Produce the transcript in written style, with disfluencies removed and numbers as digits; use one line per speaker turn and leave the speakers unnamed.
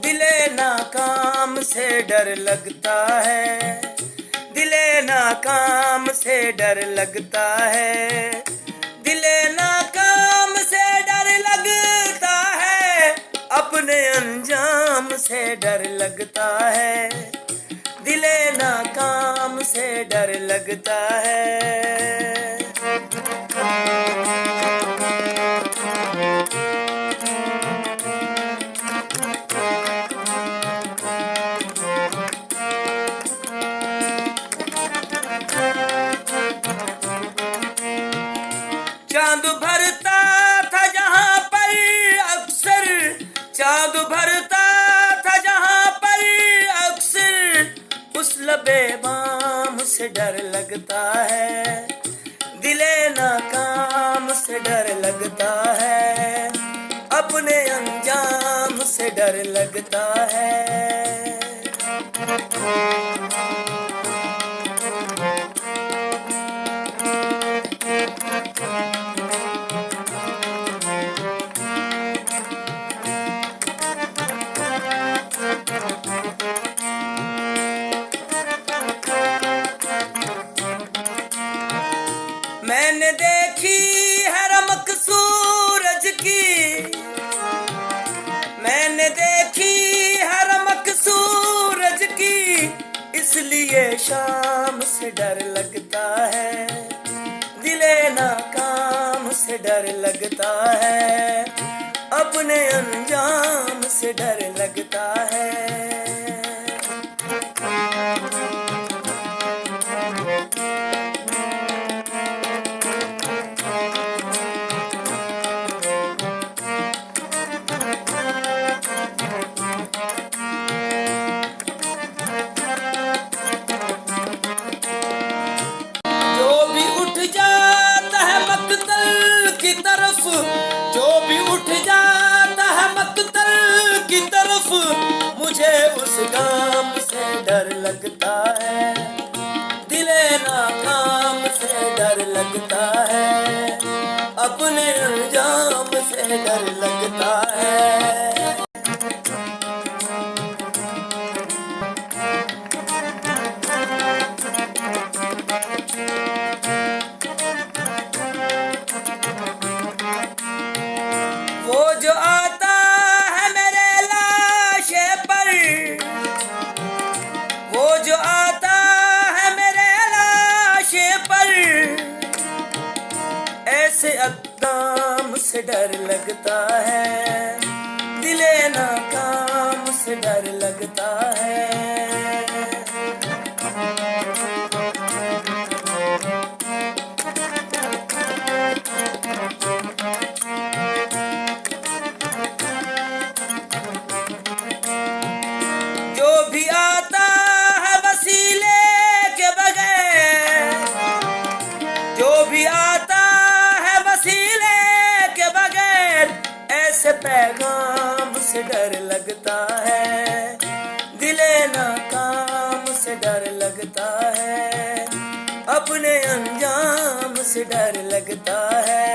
दिले नाकाम से डर लगता है, दिले नाकाम से डर लगता है, दिले नाकाम से डर लगता है, अपने अंजाम से डर लगता है, दिले नाकाम से डर लगता है। चांद भरता था जहां पर अक्सर, चांद भरता था जहां पर अक्सर, उस लबे बाम से डर लगता है, दिले नाकाम से डर लगता है, अपने अंजाम से डर लगता है। मैंने देखी है रमक सूरज की, मैंने देखी है रमक सूरज की, इसलिए शाम से डर लगता है, दिले नाकाम से डर लगता है, अपने अंजाम से डर लगता है। जो भी उठ जाता है मकतल की तरफ, मुझे उस काम से डर लगता है, दिले नाकाम से डर लगता है, अपने अंजाम से डर लगता है। वो जो आता है मेरे लाशे पर, वो जो आता है मेरे लाशे पर, ऐसे अक़दाम से डर लगता है, दिले नाकाम से डर लगता है। जो भी आता है वसीले के बगैर, जो भी आता है वसीले के बगैर, ऐसे पैगाम से डर लगता है, दिले नाकाम से डर लगता है, अपने अंजाम से डर लगता है।